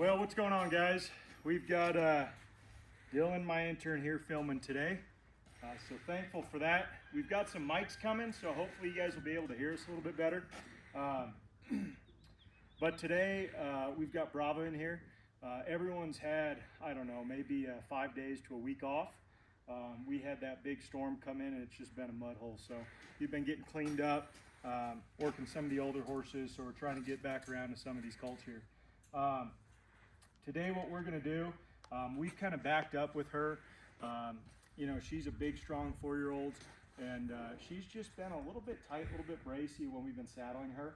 Well, what's going on, guys? We've got Dylan, my intern, here filming today. So thankful for that. We've got some mics coming, so hopefully you guys will be able to hear us a little bit better. But today we've got Brava in here. Everyone's had, I don't know, maybe 5 days to a week off. We had that big storm come in and it's just been a mud hole. So we've been getting cleaned up, working some of the older horses, so we're trying to get back around to some of these colts here. Today what we're going to do, we've kind of backed up with her. You know, she's a big, strong 4-year-old, and she's just been a little bit tight, a little bit bracy when we've been saddling her.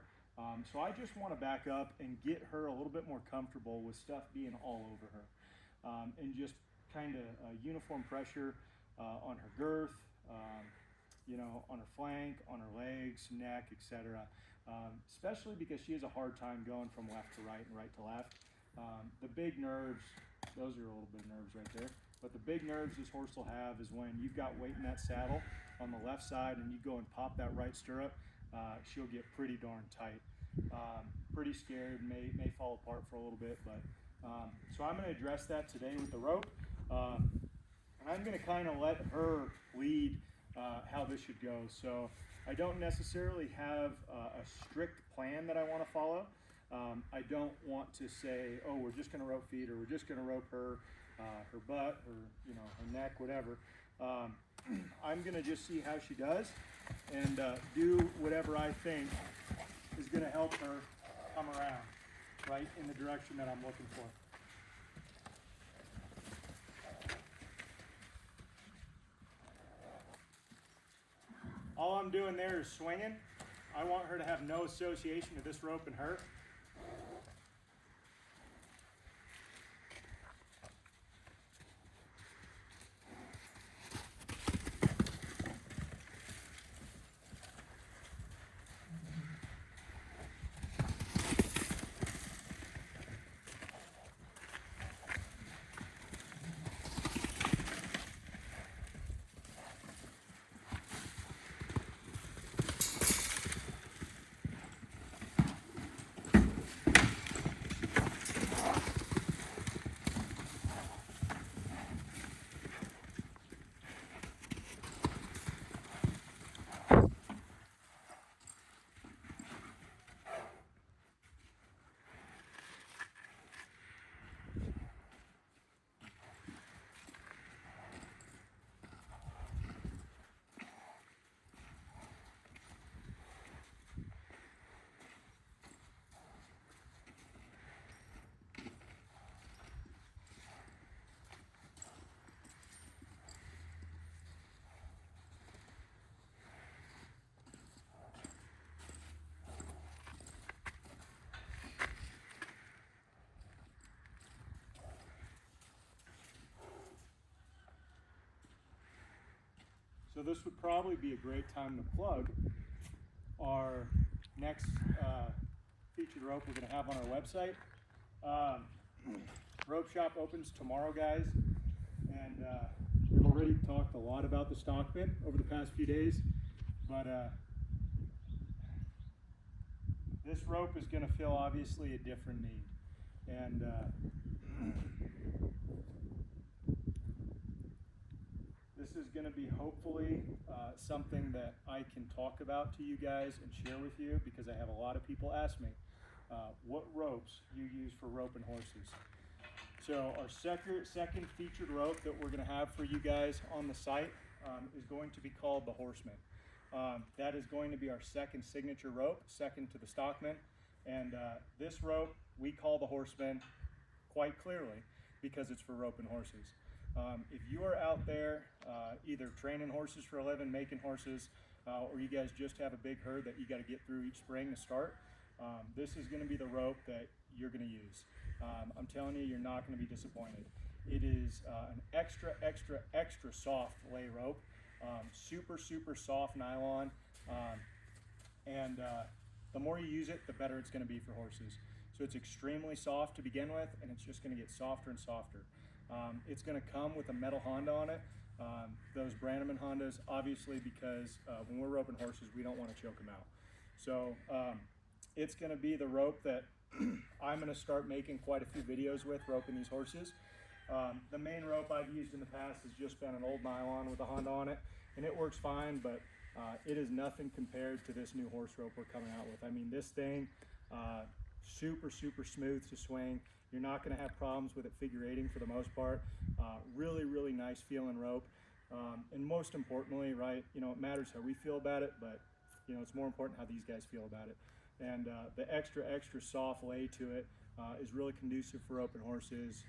So I just want to back up and get her a little bit more comfortable with stuff being all over her, and just kind of uniform pressure on her girth, you know, on her flank, on her legs, neck, etc. Especially because she has a hard time going from left to right and right to left. The big nerves, those are a little bit of nerves right there, but the big nerves this horse will have is when you've got weight in that saddle on the left side and you go and pop that right stirrup, she'll get pretty darn tight. Pretty scared, may fall apart for a little bit, but so I'm going to address that today with the rope, and I'm going to kind of let her lead how this should go. So I don't necessarily have a strict plan that I want to follow. I don't want to say, oh, we're just going to rope feed, or we're just going to rope her, her butt, or her neck, whatever. I'm going to just see how she does and do whatever I think is going to help her come around right in the direction that I'm looking for. All I'm doing there is swinging. I want her to have no association to this rope and her. So this would probably be a great time to plug our next featured rope we're going to have on our website. Rope shop opens tomorrow, guys, and we've already talked a lot about the stockman over the past few days, but this rope is going to fill obviously a different need, and this is going to be hopefully something that I can talk about to you guys and share with you, because I have a lot of people ask me what ropes you use for roping horses. So our second featured rope that we're going to have for you guys on the site is going to be called the Horseman. That is going to be our second signature rope, second to the Stockman. And this rope we call the Horseman quite clearly because it's for roping horses. If you are out there either training horses for a living, making horses, or you guys just have a big herd that you got to get through each spring to start, this is going to be the rope that you're going to use. I'm telling you, you're not going to be disappointed. It is an extra soft lay rope, super soft nylon, and the more you use it, the better it's going to be for horses. So it's extremely soft to begin with, and it's just going to get softer and softer. It's going to come with a metal Honda on it. Those Brannaman Hondas, obviously, because when we're roping horses, we don't want to choke them out. So it's going to be the rope that I'm going to start making quite a few videos with, roping these horses. The main rope I've used in the past has just been an old nylon with a Honda on it, and it works fine, but it is nothing compared to this new horse rope we're coming out with. I mean, this thing, super smooth to swing. You're not going to have problems with it figure eighting for the most part. Really nice feeling rope. And most importantly, right, you know, it matters how we feel about it, but you know, it's more important how these guys feel about it. And the extra soft lay to it is really conducive for open horses,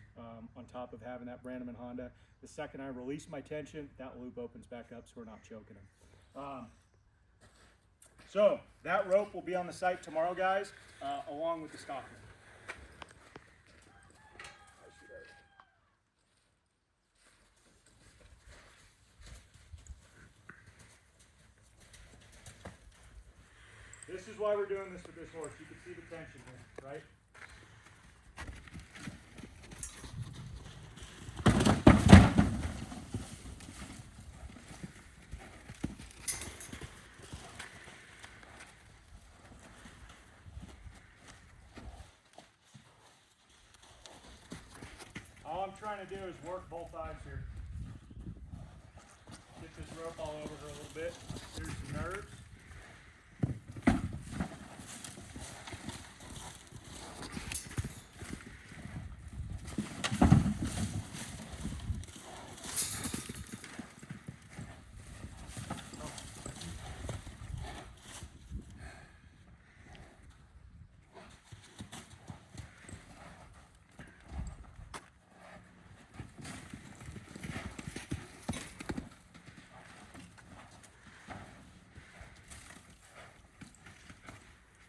on top of having that Brava Honda. The second I release my tension, that loop opens back up so we're not choking them. So that rope will be on the site tomorrow, guys, along with the stockman. This is why we're doing this with this horse. You can see the tension here, right? All I'm trying to do is work both sides here. Get this rope all over her a little bit. Here's some nerves.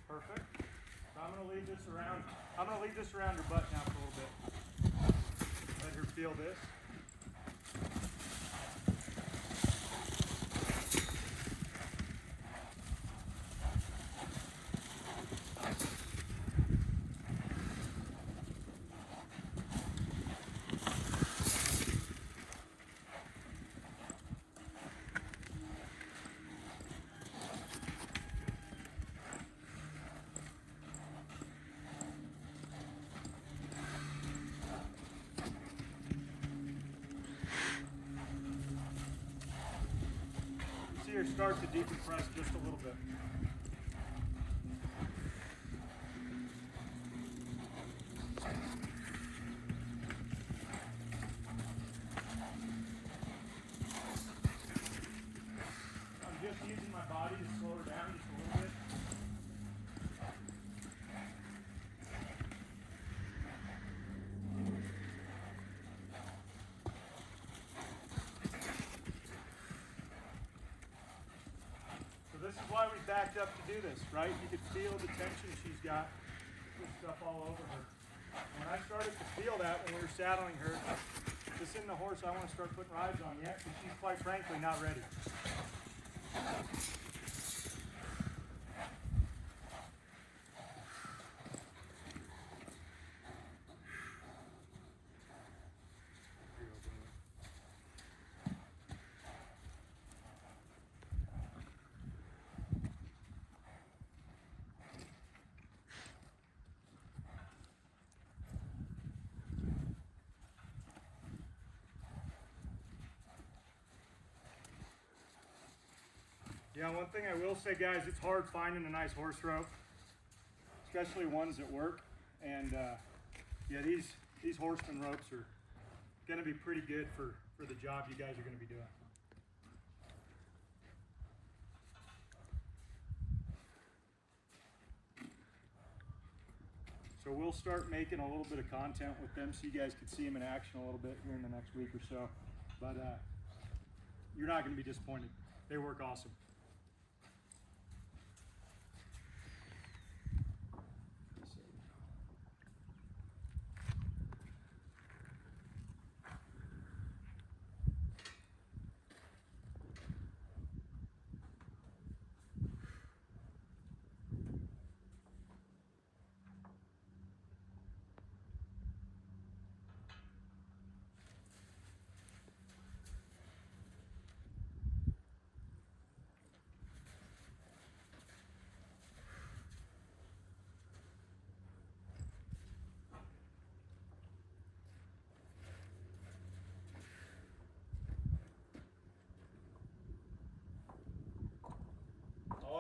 Perfect. So I'm going to leave this around. I'm going to leave this around her butt now for a little bit. Let her feel this. See her start to decompress just a little bit. I'm just using my body to slow her down just a little bit. This is why we backed up to do this, right? You could feel the tension she's got, this stuff all over her. When I started to feel that when we were saddling her, this isn't the horse I want to start putting rides on yet, because she's quite frankly not ready. Yeah, one thing I will say, guys, it's hard finding a nice horse rope, especially ones that work. And yeah, these horseman ropes are going to be pretty good for the job you guys are going to be doing. So we'll start making a little bit of content with them so you guys can see them in action a little bit here in the next week or so. But you're not going to be disappointed. They work awesome.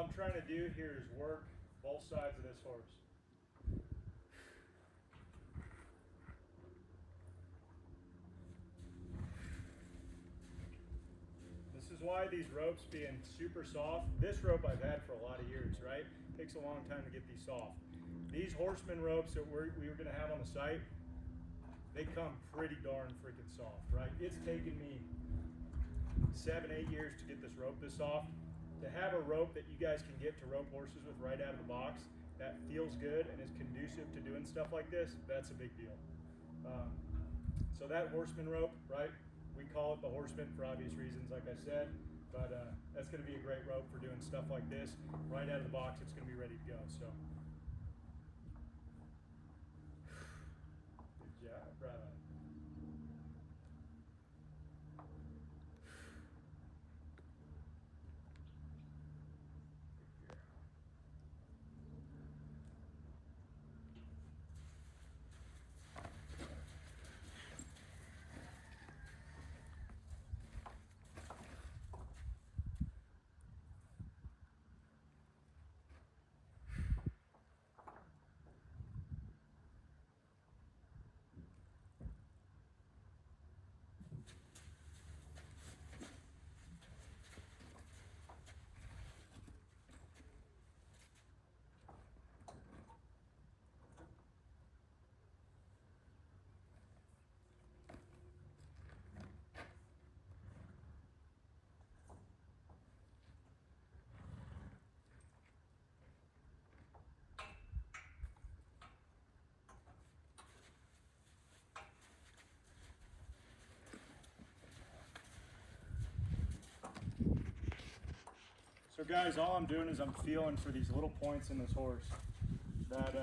I'm trying to do here is work both sides of this horse. This is why these ropes being super soft. This rope I've had for a lot of years, right? Takes a long time to get these soft. These horseman ropes that we were going to have on the site, they come pretty darn freaking soft, right? It's taken me 7-8 years to get this rope this soft. To have a rope that you guys can get to rope horses with right out of the box that feels good and is conducive to doing stuff like this, that's a big deal. So that horseman rope, right? We call it the horseman for obvious reasons, like I said, but that's going to be a great rope for doing stuff like this. Right out of the box, it's going to be ready to go. So, good job, Brava. So guys, all I'm doing is I'm feeling for these little points in this horse that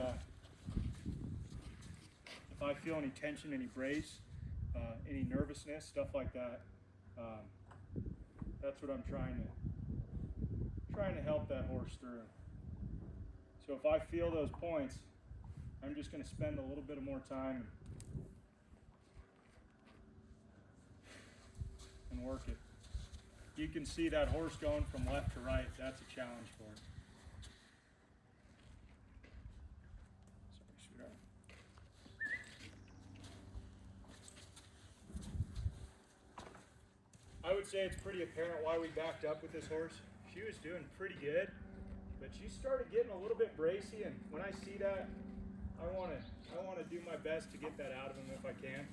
if I feel any tension, any brace, any nervousness, stuff like that, that's what I'm trying to help that horse through. So if I feel those points, I'm just going to spend a little bit more time and work it. You can see that horse going from left to right. That's a challenge for it. Sorry, sweetheart. I would say it's pretty apparent why we backed up with this horse. She was doing pretty good, but she started getting a little bit bracy, and when I see that, I want to do my best to get that out of him if I can.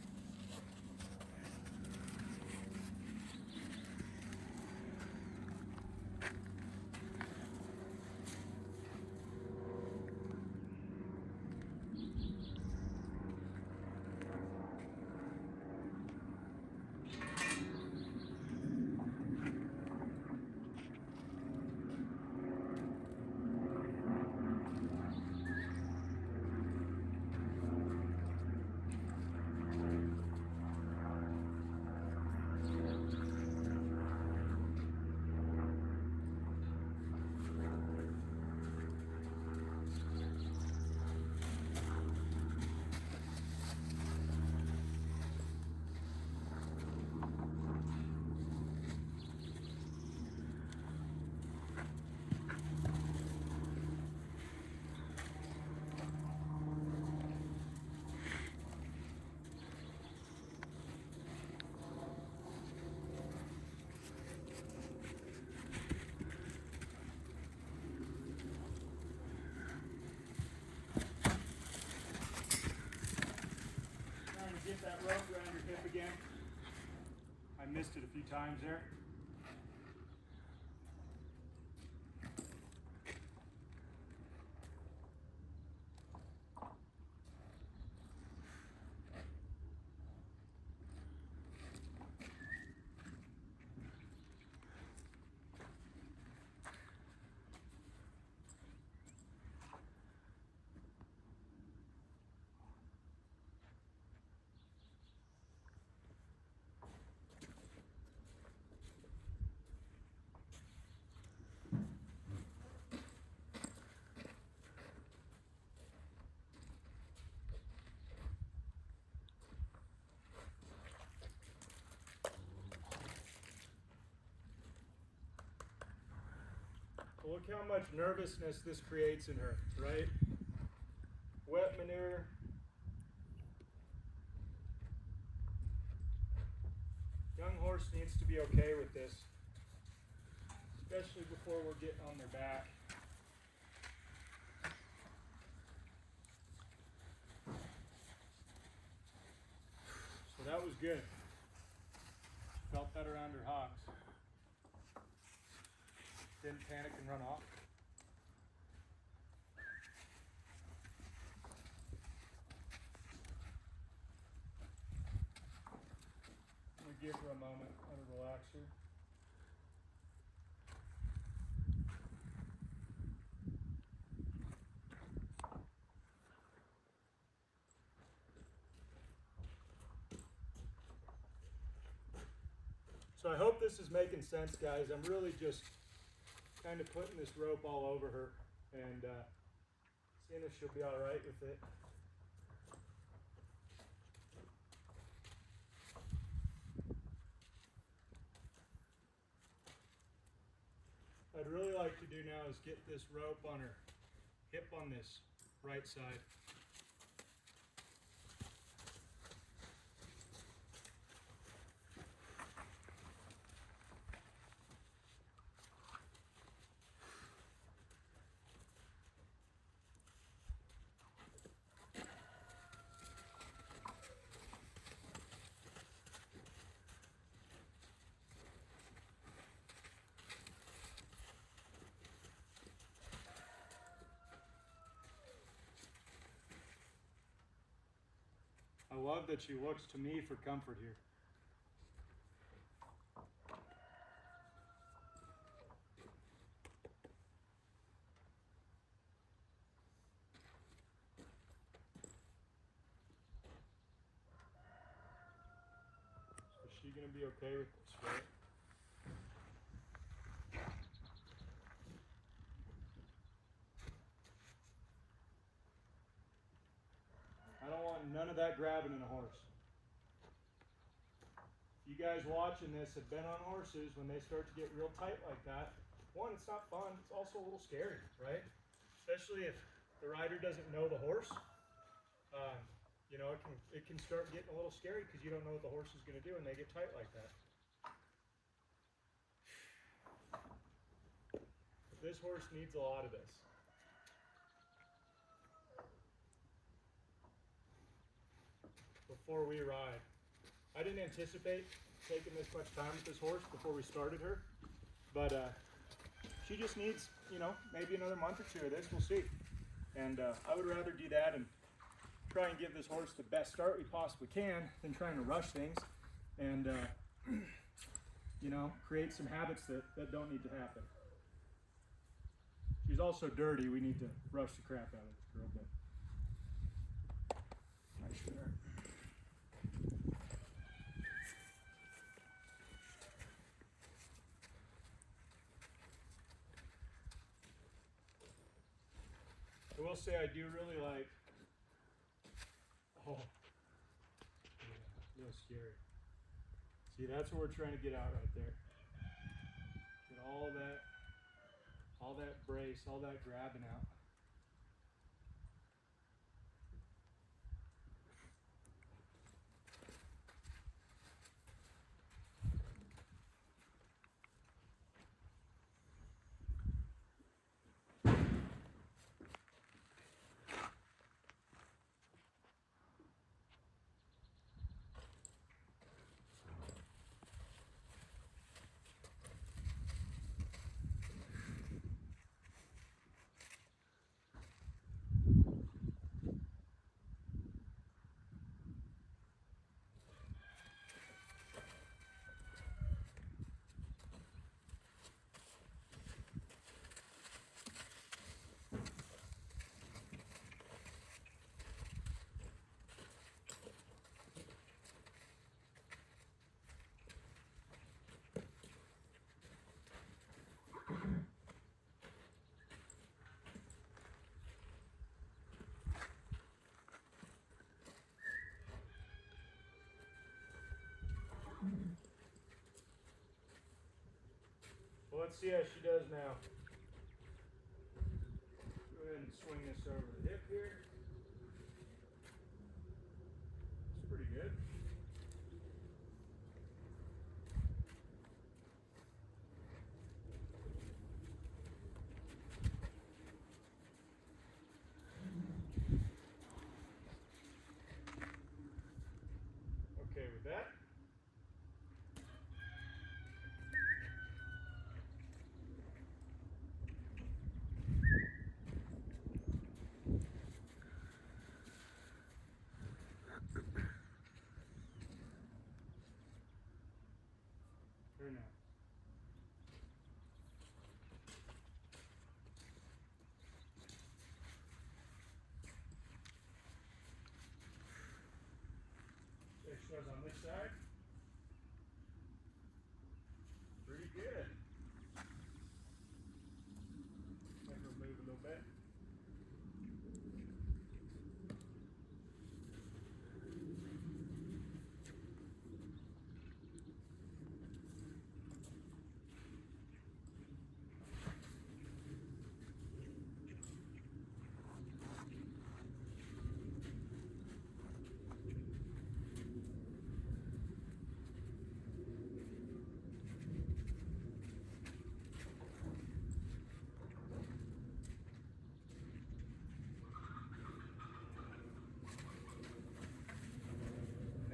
Get that rope around your hip again. I missed it a few times there. Look how much nervousness this creates in her, right? Wet manure. Young horse needs to be okay with this, especially before we're getting on their back. So that was good. Felt better around her hocks. Didn't panic and run off. I'm going to give her a moment, let her relax her. So I hope this is making sense, guys. I'm really just kind of putting this rope all over her and seeing if she'll be all right with it. I'd really like to do now is get this rope on her hip on this right side. I love that she looks to me for comfort here. So is she going to be okay with this, right? I don't want none of that grabbing in a horse. If you guys watching this have been on horses, when they start to get real tight like that, one, it's not fun. It's also a little scary, right? Especially if the rider doesn't know the horse. You know, it can start getting a little scary because you don't know what the horse is going to do when they get tight like that. This horse needs a lot of this. Before we ride. I didn't anticipate taking this much time with this horse before we started her, but she just needs, you know, maybe another month or two of this. We'll see. And I would rather do that and try and give this horse the best start we possibly can than trying to rush things and, you know, create some habits that don't need to happen. She's also dirty. We need to rush the crap out of this girl, but I shouldn't. I will say I do really like, oh, yeah, real scary. See, that's what we're trying to get out right there. Get all that brace, all that grabbing out. Well, let's see how she does now. and swing this over the hip here. It's pretty good. Okay with that. Very nice. Extras on this side. Pretty good. Might remove a little bit.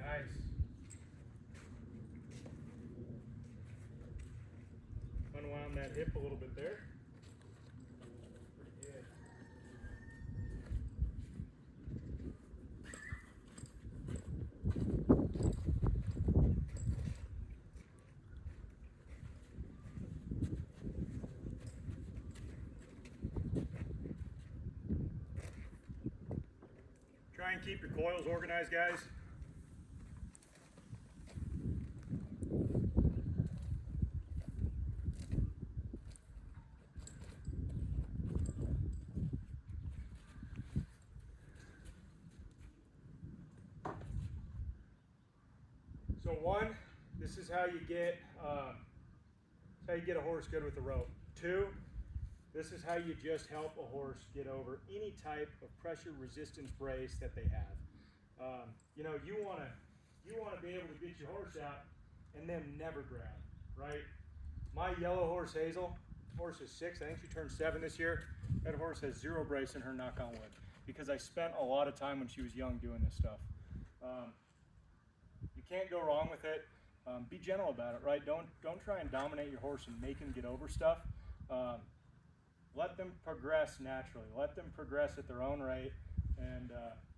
Nice. Unwound that hip a little bit there. Pretty good. Try and keep your coils organized, guys. So one, this is how you get a horse good with the rope. Two, this is how you just help a horse get over any type of pressure resistance brace that they have. You know, you want to be able to get your horse out and then never grab, right? My yellow horse Hazel, horse is 6. I think she turned 7 this year. That horse has 0 brace in her, knock on wood, because I spent a lot of time when she was young doing this stuff. You can't go wrong with it. Be gentle about it, right? Don't try and dominate your horse and make him get over stuff. Let them progress naturally. Let them progress at their own rate and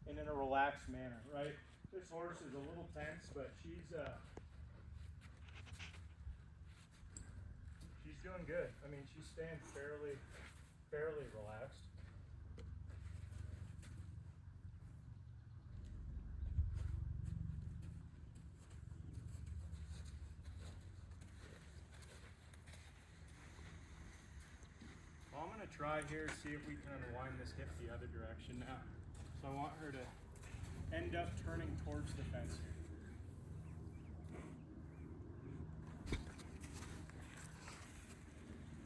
in a relaxed manner, right? This horse is a little tense, but she's doing good. I mean, she's staying fairly relaxed. Well, I'm going to try here, see if we can unwind this hip the other direction now. So I want her to end up turning towards the fence here.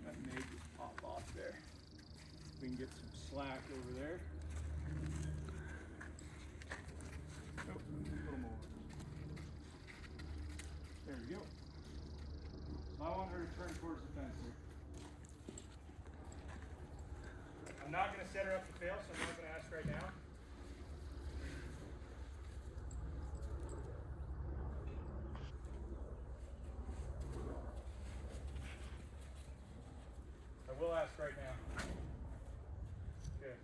That may just pop off there. We can get some slack over there. Oh, a little more. There we go. So I want her to turn towards the fence here. I'm not going to set her up to fail, so I'm not going to ask right now. I will ask right now. Good.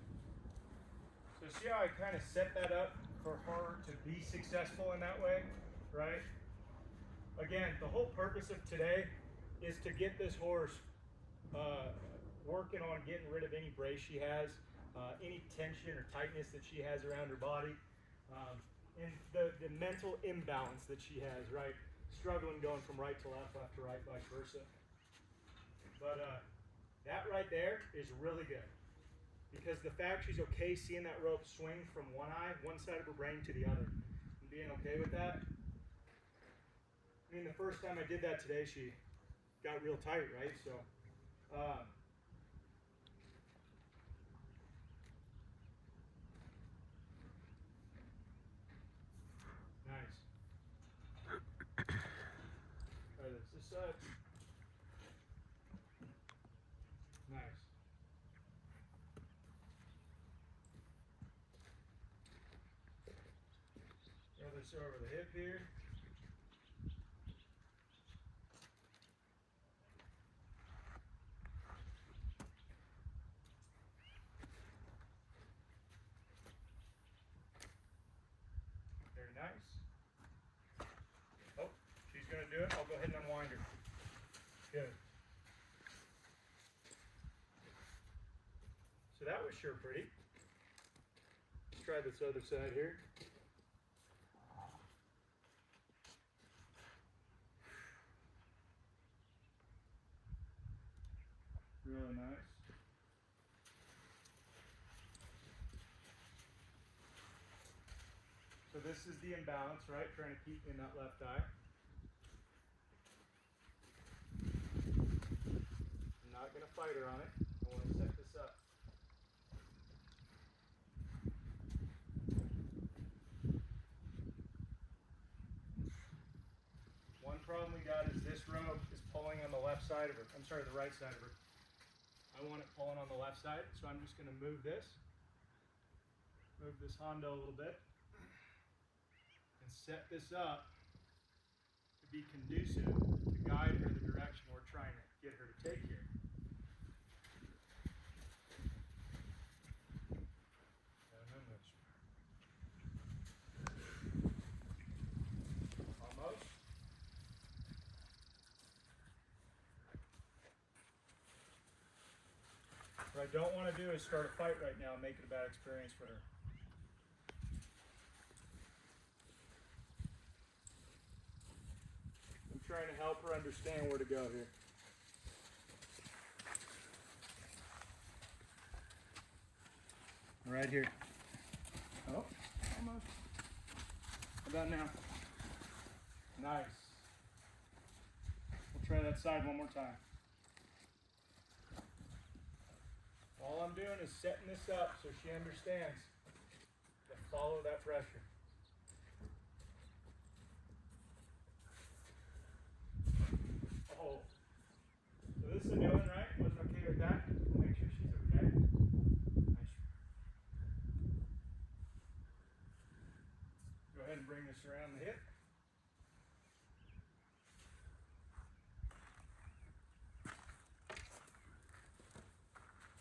So see how I kind of set that up for her to be successful in that way, right? Again, the whole purpose of today is to get this horse working on getting rid of any brace she has, any tension or tightness that she has around her body, and the mental imbalance that she has, right? Struggling going from right to left to right, vice versa. But that right there is really good, because the fact she's okay seeing that rope swing from one side of her brain to the other, and being okay with that. I mean, the first time I did that today, she got real tight, right? So this over the hip here. Very nice. Oh, she's going to do it. I'll go ahead and unwind her. Good. So that was sure pretty. Let's try this other side here. Really nice. So this is the imbalance, right? Trying to keep me in that left eye. I'm not going to fight her on it. I want to set this up. One problem we got is this rope is pulling on the left side of her. I'm sorry, the right side of her. I want it pulling on the left side, so I'm just going to move this Hondo a little bit, and set this up to be conducive to guide her the direction we're trying to get her to take here. Almost. What I don't want to do is start a fight right now and make it a bad experience for her. I'm trying to help her understand where to go here. Right here. Oh, almost. How about now? Nice. We'll try that side one more time. All I'm doing is setting this up so she understands to follow that pressure. Oh, so this is a new one, right? Wasn't okay with that? We'll make sure she's okay. Nice. Go ahead and bring this around the hip.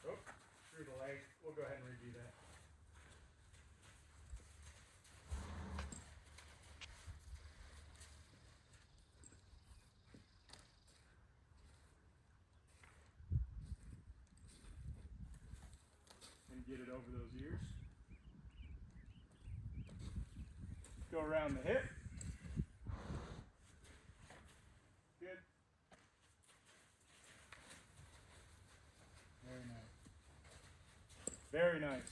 Oh, through the leg. We'll go ahead and redo that. And get it over those ears. Go around the hip. Good. Very nice. Very nice.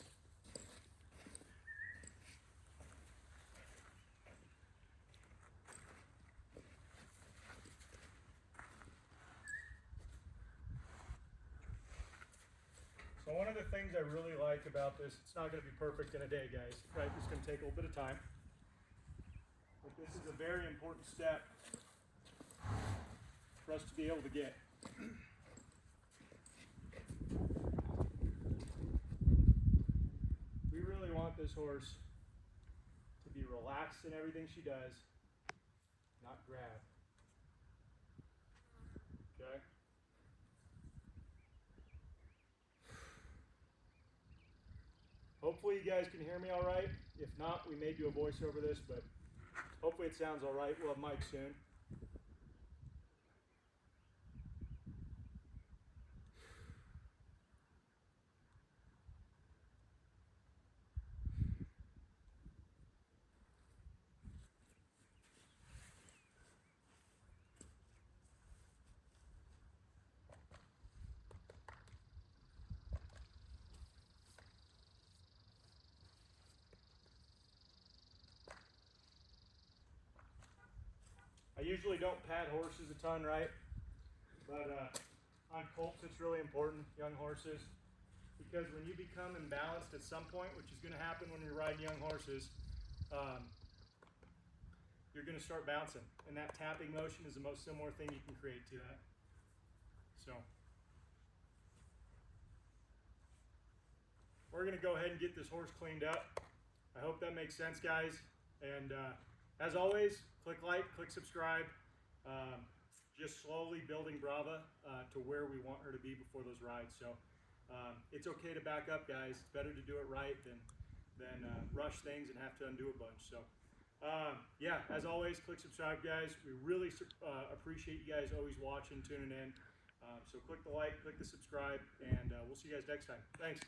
So one of the things I really like about this, it's not going to be perfect in a day, guys, right? It's going to take a little bit of time. But this is a very important step for us to be able to get. We really want this horse to be relaxed in everything she does, not grab. Okay? Hopefully you guys can hear me all right. If not, we may do a voice over this, but hopefully it sounds all right. We'll have Mike soon. I usually don't pat horses a ton, right? But on colts, it's really important, young horses, because when you become imbalanced at some point, which is going to happen when you're riding young horses, you're going to start bouncing. And that tapping motion is the most similar thing you can create to that. So we're going to go ahead and get this horse cleaned up. I hope that makes sense, guys. And as always, click like, click subscribe. Just slowly building Brava to where we want her to be before those rides. So it's okay to back up, guys. It's better to do it right than rush things and have to undo a bunch. So yeah, as always, click subscribe, guys. We really appreciate you guys always watching, tuning in. So click the like, click the subscribe, and we'll see you guys next time. Thanks.